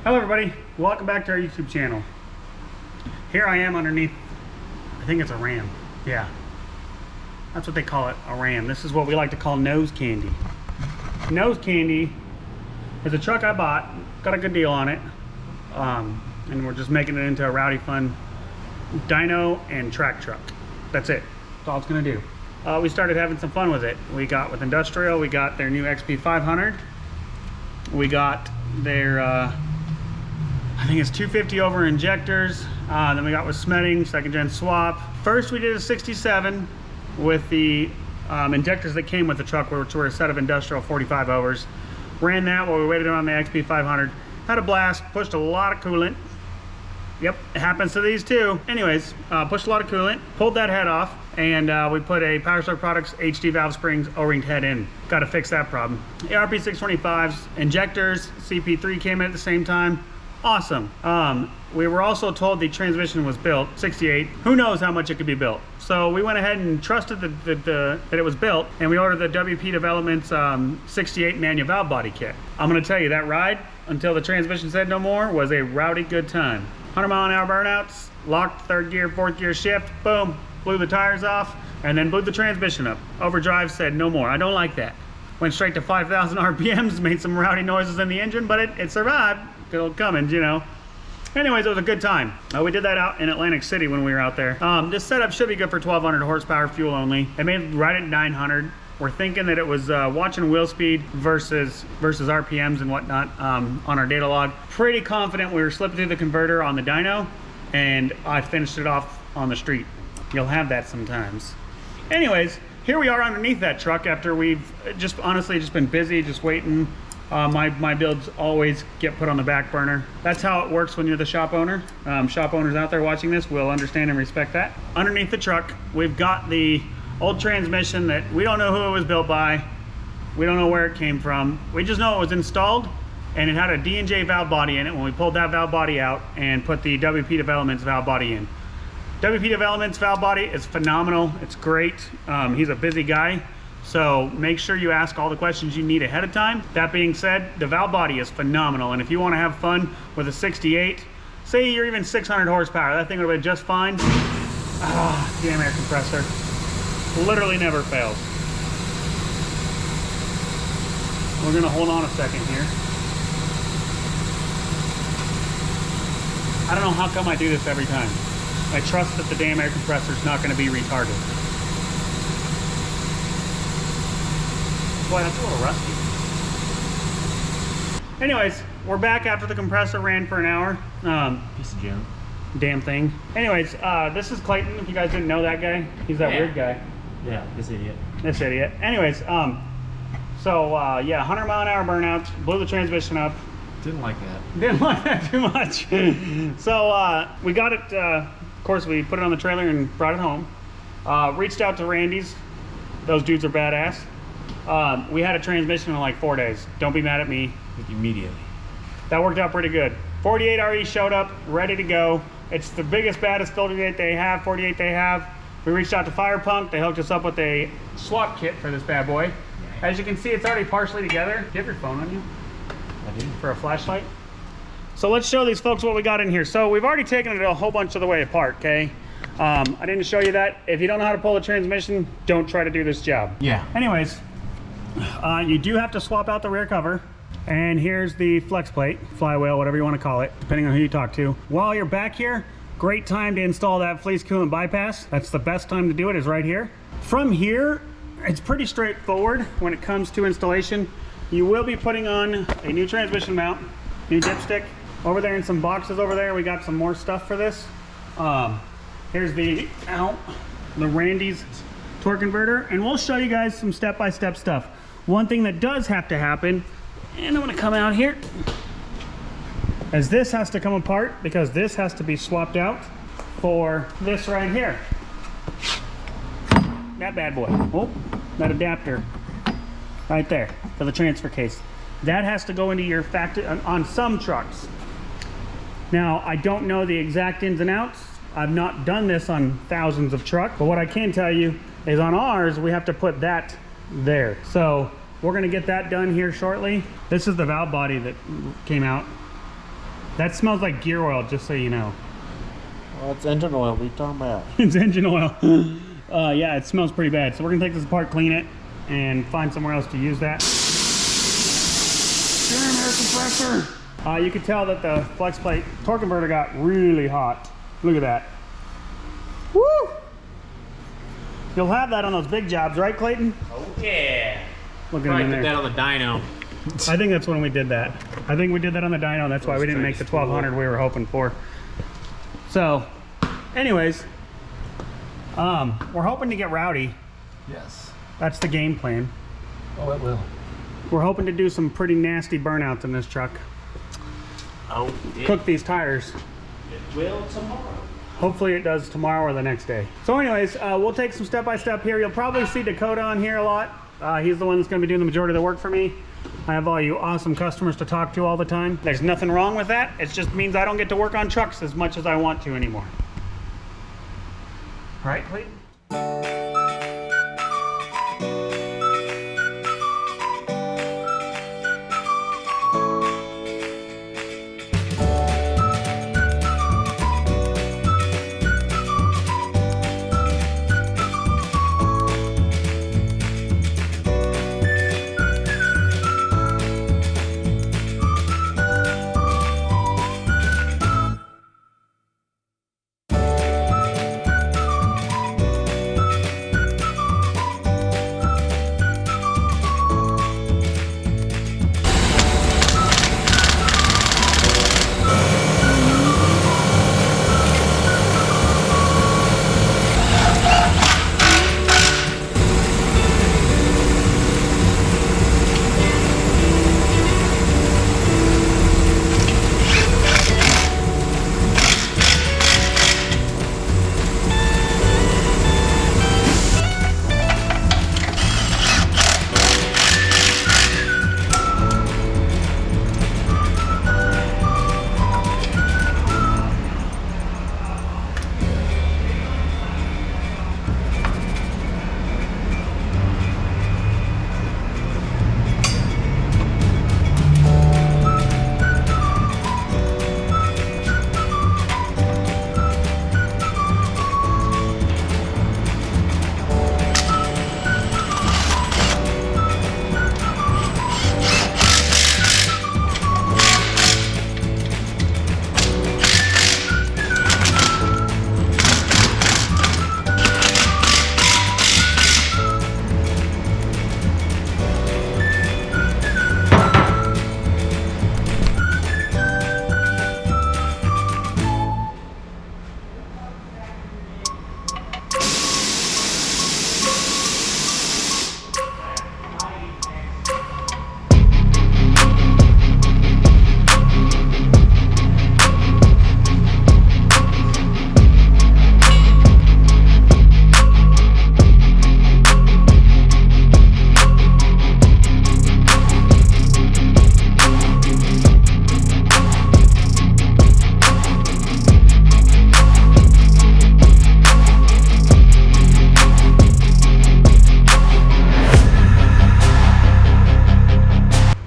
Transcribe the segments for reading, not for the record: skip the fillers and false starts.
Hello everybody, welcome back to our YouTube channel. Here I am underneath, I think it's a ram. Yeah, that's what they call it, a ram. This is what we like to call nose candy. Nose candy is a truck I bought, got a good deal on it. And we're just making it into a rowdy fun dyno and track truck. That's it, that's all it's gonna do. We started having some fun with it. We got with Industrial, we got their new XP 500. We got their, I think it's 250 over injectors. Then we got with Smetting, second gen swap. First we did a 67 with the injectors that came with the truck, which were a set of Industrial 45 overs. Ran that while we waited on the XP 500. Had a blast, pushed a lot of coolant. Yep, it happens to these too. Anyways, pushed a lot of coolant, pulled that head off, and we put a PowerStar Products HD valve springs O-ringed head in. Got to fix that problem. ARP 625s, injectors, CP3 came in at the same time. Awesome. We were also told the transmission was built, 68. Who knows how much it could be built? So we went ahead and trusted that it was built, and we ordered the WP Developments 68 manual valve body kit. I'm gonna tell you, that ride, until the transmission said no more, was a rowdy good time. 100 mile an hour burnouts, locked third gear, fourth gear shift, boom, blew the tires off, and then blew the transmission up. Overdrive said no more. I don't like that. Went straight to 5,000 RPMs, made some rowdy noises in the engine, but it survived. Good old Cummins, you know. Anyways, it was a good time. We did that out in Atlantic City when we were out there. This setup should be good for 1,200 horsepower, fuel only. It made right at 900. We're thinking that it was watching wheel speed versus RPMs and whatnot on our data log. Pretty confident we were slipping through the converter on the dyno, and I finished it off on the street. You'll have that sometimes. Anyways, here we are underneath that truck after we've just honestly just been busy, just waiting. My builds always get put on the back burner. That's how it works when you're the shop owner. Shop owners out there watching this will understand and respect that. Underneath the truck, we've got the old transmission that we don't know who it was built by. We don't know where it came from. We just know it was installed, and it had a D&J valve body in it when we pulled that valve body out and put the WP Developments valve body in. WP Developments valve body is phenomenal. It's great. He's a busy guy. So make sure you ask all the questions you need ahead of time. That being said, the valve body is phenomenal. And if you want to have fun with a 68, say you're even 600 horsepower, that thing would have been just fine. Ah, damn air compressor. Literally never fails. We're gonna hold on a second here. I don't know how come I do this every time. I trust that the damn air compressor is not gonna be retarded. Boy, that's a little rusty. Anyways, we're back after the compressor ran for an hour. Piece of junk. Damn thing. Anyways, this is Clayton, if you guys didn't know that guy. He's that weird guy. Yeah, this idiot. This idiot. Anyways, yeah, 100 mile an hour burnouts, blew the transmission up. Didn't like that. Didn't like that too much. So we got it, of course we put it on the trailer and brought it home. Reached out to Randy's. Those dudes are badass. We had a transmission in like 4 days. Don't be mad at me. Immediately. That worked out pretty good. 48 RE showed up, ready to go. It's the biggest, baddest filter gate they have, 48 they have. We reached out to Fire Punk. They hooked us up with a swap kit for this bad boy. As you can see, it's already partially together. Do you have your phone on you? I do. For a flashlight? So let's show these folks what we got in here. So we've already taken it a whole bunch of the way apart, okay? I didn't show you that. If you don't know how to pull a transmission, don't try to do this job. Yeah. Anyways, you do have to swap out the rear cover. And here's the flex plate, flywheel, whatever you want to call it, depending on who you talk to. While you're back here, great time to install that fleece coolant bypass. That's the best time to do it, is right here. From here, it's pretty straightforward when it comes to installation. You will be putting on a new transmission mount, new dipstick. Over there in some boxes over there, we got some more stuff for this. Here's the Randy's torque converter, and we'll show you guys some step-by-step stuff. One thing that does have to happen, and I'm gonna come out here, as this has to come apart because this has to be swapped out for this right here. That bad boy. Oh, that adapter right there for the transfer case. That has to go into your factory on some trucks. Now, I don't know the exact ins and outs. I've not done this on thousands of trucks, but what I can tell you is on ours, we have to put that there. So we're gonna get that done here shortly. This is the valve body that came out. That smells like gear oil, just so you know. Well, it's engine oil. What are you talking about? It's engine oil. Yeah, it smells pretty bad. So we're gonna take this apart, clean it, and find somewhere else to use that. Damn air compressor! You can tell that the flex plate torque converter got really hot. Look at that. Woo! You'll have that on those big jobs, right, Clayton? Oh yeah. Look at Probably him in did that there. on the dyno. I think that's when we did that. I think we did that on the dyno. That's why we didn't make the 1200 we were hoping for. So, anyways, we're hoping to get rowdy. Yes. That's the game plan. Oh, it will. We're hoping to do some pretty nasty burnouts in this truck. Oh, Cook these tires. it will tomorrow. Hopefully it does tomorrow or the next day. So anyways, we'll take some step-by-step here. You'll probably see Dakota on here a lot. He's the one that's gonna be doing the majority of the work for me. I have all you awesome customers to talk to all the time. There's nothing wrong with that. It just means I don't get to work on trucks as much as I want to anymore. Right, Clayton?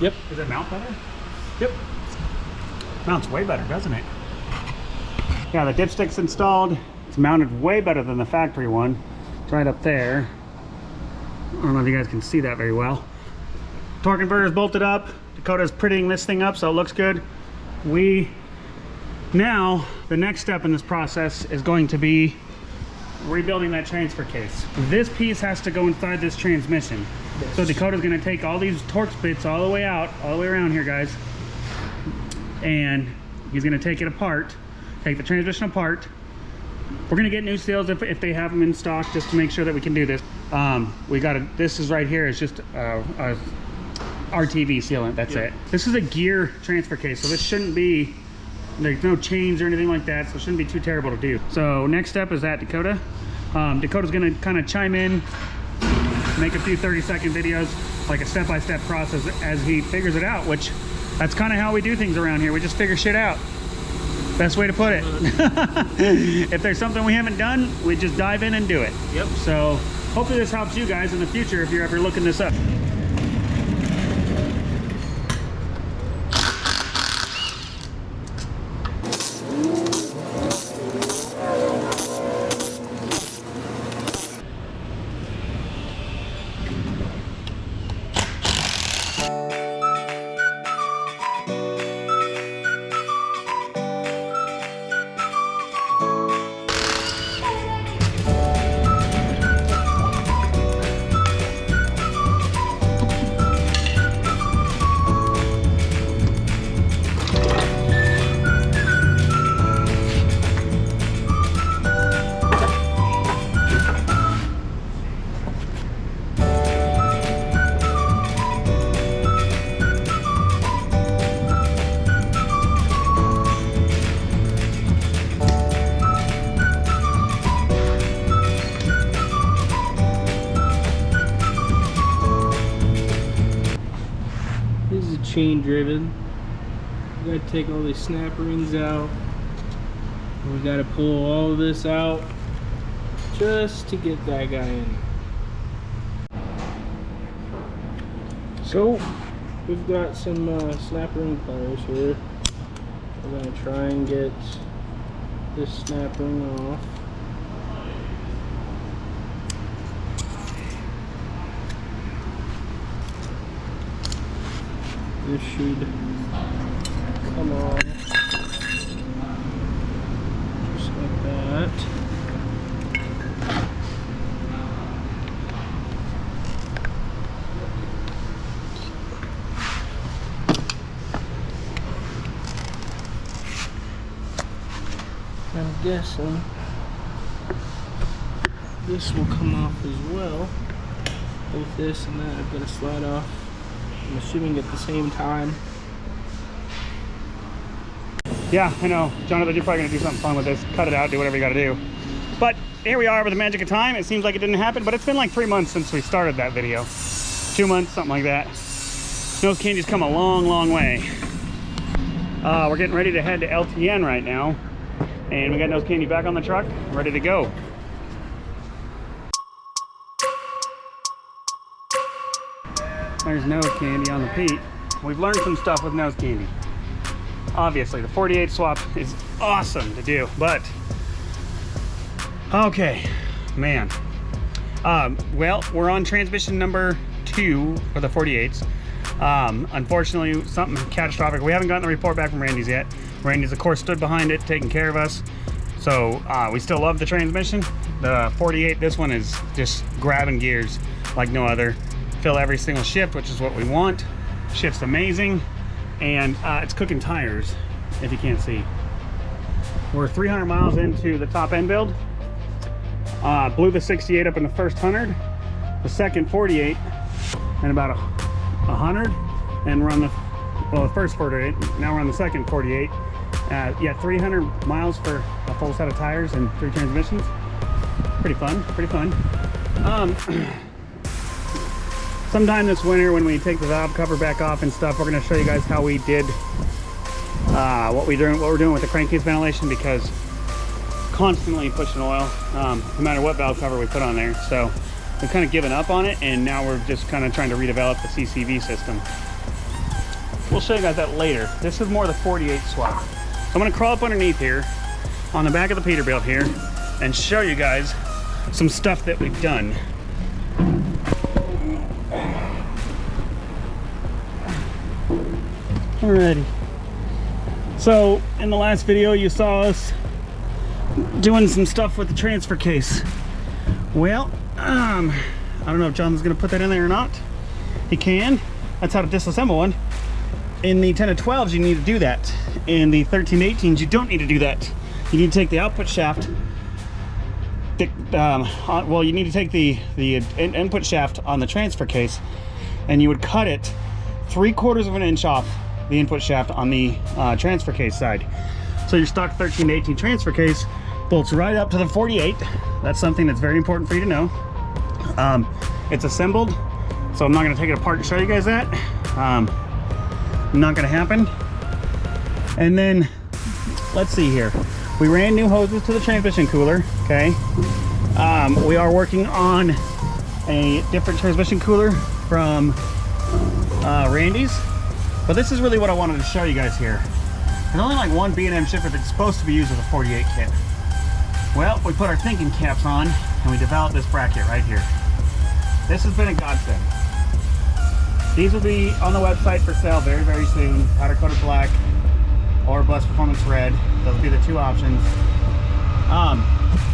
Yep. Does it mount better? Yep. Mounts way better, doesn't it? Yeah, the dipstick's installed. It's mounted way better than the factory one. It's right up there. I don't know if you guys can see that very well. Torque converter's bolted up. Dakota's prettying this thing up so it looks good. Now, the next step in this process is going to be rebuilding that transfer case. This piece has to go inside this transmission. So Dakota's gonna take all these Torx bits all the way out, all the way around here, guys. And he's gonna take it apart, take the transmission apart. We're gonna get new seals if they have them in stock, just to make sure that we can do this. This is right here, is just a RTV sealant, that's it. This is a gear transfer case, so this shouldn't be, there's no chains or anything like that, so it shouldn't be too terrible to do. So next step is that Dakota. Dakota's gonna kind of chime in, make a few 30-second videos, like a step-by-step process as he figures it out, which that's kind of how we do things around here. We just figure shit out. Best way to put it. If there's something we haven't done, we just dive in and do it. Yep. So hopefully this helps you guys in the future if you're ever looking this up. This is chain driven. We gotta take all these snap rings out. We gotta pull all of this out just to get that guy in. So we've got some snap ring pliers here. We're gonna try and get this snap ring off. This should come off just like that. I'm guessing this will come off as well. Both this and that I've got to slide off. I'm assuming at the same time. Yeah, I know. Jonathan, you're probably gonna do something fun with this. Cut it out, do whatever you gotta do. But here we are with the magic of time. It seems like it didn't happen, but it's been like 3 months since we started that video. 2 months, something like that. Nose candy's come a long, long way. We're getting ready to head to LTN right now. And we got nose candy back on the truck, ready to go. There's nose candy on the Pete. We've learned some stuff with nose candy. Obviously, the 48 swap is awesome to do, but okay, man. Well, we're on transmission number 2 for the 48s. Unfortunately, something catastrophic. We haven't gotten the report back from Randy's yet. Randy's, of course, stood behind it, taking care of us. So we still love the transmission. The 48, this one is just grabbing gears like no other. Fill every single shift, which is what we want. Shift's amazing. And it's cooking tires, if you can't see. We're 300 miles into the top end build. Blew the 68 up in the first 100, the second 48, and about 100. And we're on the first 48, now we're on the second 48. Yeah, 300 miles for a full set of tires and 3 transmissions. Pretty fun, pretty fun. Sometime this winter when we take the valve cover back off and stuff, we're gonna show you guys how we did, what we're doing with the crankcase ventilation, because constantly pushing oil, no matter what valve cover we put on there. So we've kind of given up on it, and now we're just kind of trying to redevelop the CCV system. We'll show you guys that later. This is more the 48 swap. So I'm gonna crawl up underneath here on the back of the Peterbilt here and show you guys some stuff that we've done. Alrighty. So in the last video you saw us doing some stuff with the transfer case. Well, I don't know if John's gonna put that in there or not. He can. That's how to disassemble one. In the 10 to 12s you need to do that. In the 13 to 18s you don't need to do that. You need to take the output shaft. Well, you need to take the input shaft on the transfer case, and you would cut it 3/4 of an inch off the input shaft on the transfer case side. So your stock 13 to 18 transfer case bolts right up to the 48. That's something that's very important for you to know. It's assembled, so I'm not going to take it apart and show you guys that. Not going to happen. And then let's see here. We ran new hoses to the transmission cooler. Okay. We are working on a different transmission cooler from Randy's. But this is really what I wanted to show you guys here. There's only like one B&M shifter that's supposed to be used with a 48 kit. Well, we put our thinking caps on and we developed this bracket right here. This has been a godsend. These will be on the website for sale very, very soon. Powder coated black or Blessed Performance red. Those will be the 2 options.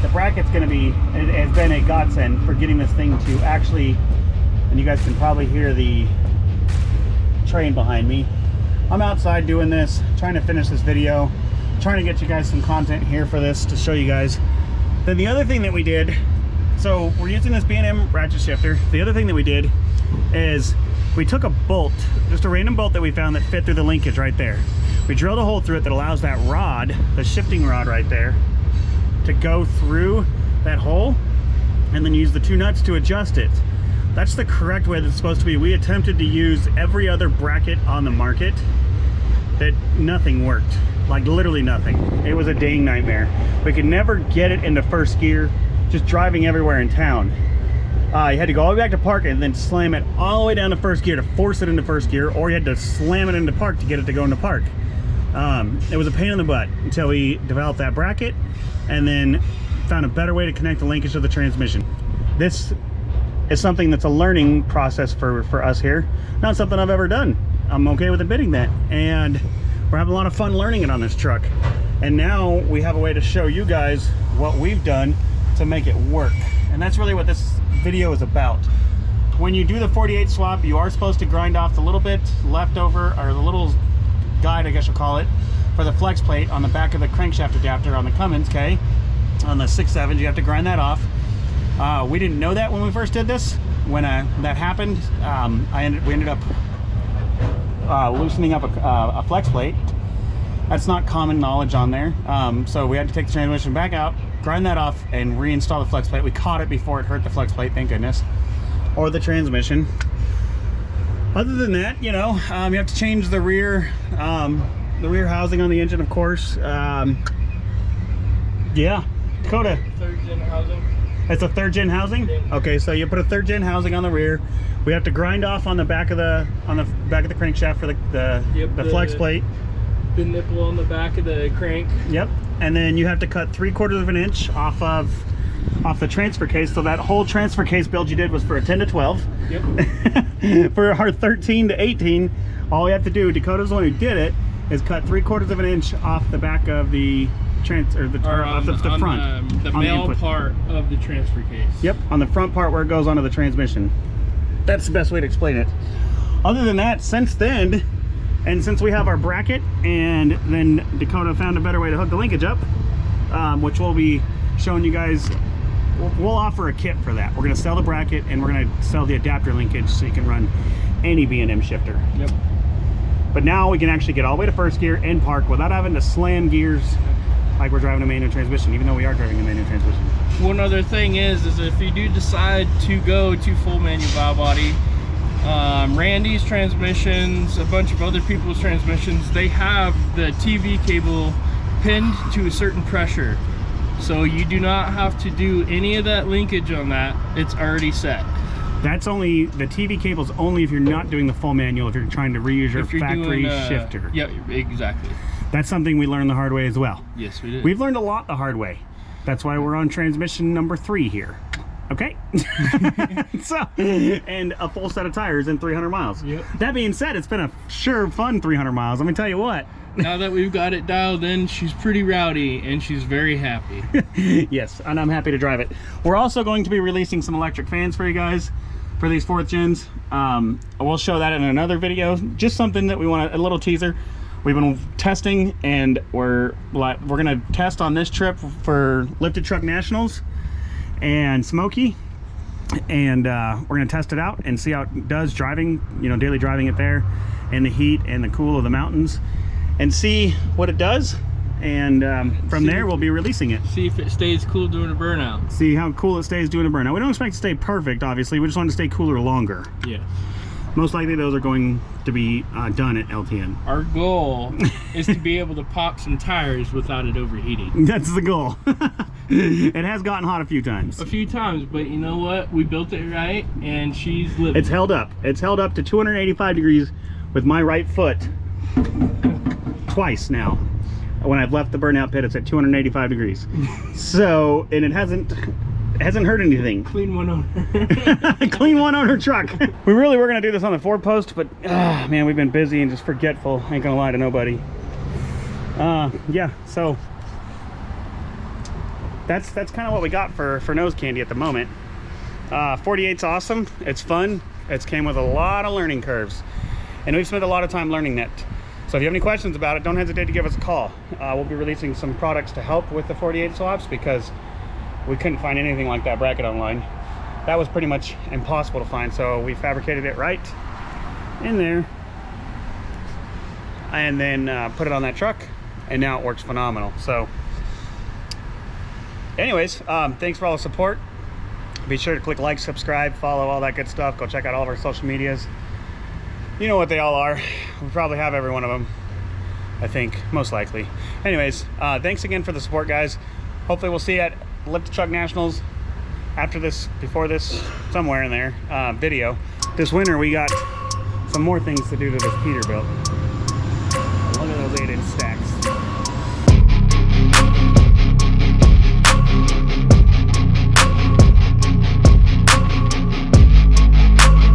The bracket's going to be, it has been a godsend for getting this thing to actually, and you guys can probably hear the train behind me. I'm outside doing this, trying to finish this video, trying to get you guys some content here for this to show you guys. Then the other thing that we did, so we're using this B&M ratchet shifter. The other thing that we did is we took a bolt, just a random bolt that we found that fit through the linkage right there. We drilled a hole through it that allows that rod, the shifting rod right there, to go through that hole, and then use the 2 nuts to adjust it. That's the correct way that it's supposed to be. We attempted to use every other bracket on the market, that nothing worked. Like literally nothing. It was a dang nightmare. We could never get it into first gear, just driving everywhere in town. You had to go all the way back to park and then slam it all the way down to first gear to force it into first gear, or you had to slam it into park to get it to go into park. It was a pain in the butt until we developed that bracket and then found a better way to connect the linkage to the transmission. This is something that's a learning process for us here. Not something I've ever done. I'm okay with admitting that. And we're having a lot of fun learning it on this truck. And now we have a way to show you guys what we've done to make it work. And that's really what this video is about. When you do the 48 swap, you are supposed to grind off the little bit left over, or the little guide, I guess you'll call it, for the flex plate on the back of the crankshaft adapter on the Cummins, okay? On the 6.7s, you have to grind that off. We didn't know that when we first did this. When that happened, we ended up loosening up a flex plate. That's not common knowledge on there. So we had to take the transmission back out, grind that off, and reinstall the flex plate. We caught it before it hurt the flex plate, thank goodness, or the transmission. Other than that, you know, you have to change the rear housing on the engine, of course. Yeah, Dakota. Third gen housing. It's a third gen housing. Okay, so you put a third gen housing on the rear. We have to grind off on the back of the crankshaft for the flex plate. The nipple on the back of the crank. Yep, and then you have to cut 3/4 of an inch off the transfer case. So that whole transfer case build you did was for a 10 to 12. Yep. For our 13 to 18, all we have to do, Dakota's the one who did it, is cut 3/4 of an inch off the back of the the front. The male part of the transfer case. Yep, on the front part where it goes onto the transmission. That's the best way to explain it. Other than that, since then, and since we have our bracket, and then Dakota found a better way to hook the linkage up, which we'll be showing you guys. We'll offer a kit for that. We're going to sell the bracket, and we're going to sell the adapter linkage so you can run any B&M shifter. Yep. But now we can actually get all the way to first gear and park without having to slam gears like we're driving a manual transmission, even though we are driving a manual transmission. One other thing is if you do decide to go to full manual valve body, Randy's transmissions, a bunch of other people's transmissions, they have the TV cable pinned to a certain pressure. So you do not have to do any of that linkage on that. It's already set. That's only, the TV cable's only if you're not doing the full manual, if you're trying to reuse your factory shifter. Yeah, exactly. That's something we learned the hard way as well. Yes, we did. We've learned a lot the hard way. That's why we're on transmission number 3 here. Okay? So, and a full set of tires in 300 miles. Yep. That being said, it's been a sure fun 300 miles. Let me tell you what. Now that we've got it dialed in, she's pretty rowdy and she's very happy. Yes, and I'm happy to drive it. We're also going to be releasing some electric fans for you guys for these 4th gens. We'll show that in another video. Just something that we want, a little teaser. We've been testing, and we're gonna test on this trip for Lifted Truck Nationals and Smoky, and we're gonna test it out and see how it does driving, you know, daily driving it there in the heat and the cool of the mountains, and see what it does. And from there we'll be releasing it. See if it stays cool doing a burnout. See how cool it stays doing a burnout. We don't expect it to stay perfect, obviously. We just want it to stay cooler longer. Yeah. Most likely those are going to be done at LTN. Our goal is to be able to pop some tires without it overheating. That's the goal. It has gotten hot a few times. A few times, but you know what? We built it right, and she's living. It's held up. It's held up to 285 degrees with my right foot twice now. When I've left the burnout pit, it's at 285 degrees. So, and it hasn't hurt anything. Clean one owner. Clean one owner truck. We really were gonna do this on the 4-post, but man, we've been busy and just forgetful. Ain't gonna lie to nobody. Yeah, so that's kind of what we got for nose candy at the moment. 48's awesome. It's fun. It's came with a lot of learning curves, and we've spent a lot of time learning that. So if you have any questions about it, don't hesitate to give us a call. We'll be releasing some products to help with the 48 swaps, because we couldn't find anything like that bracket online. That was pretty much impossible to find, so we fabricated it right in there and then put it on that truck, and now it works phenomenal. So anyways, thanks for all the support. Be sure to click like, subscribe, follow, all that good stuff. Go check out all of our social medias. You know what they all are. We probably have every one of them, I think, most likely. Anyways, thanks again for the support, guys. Hopefully we'll see you at Lift Truck Nationals after this, before this, somewhere in there, video. This winter we got some more things to do to this Peterbilt. Look at those 8-inch stacks.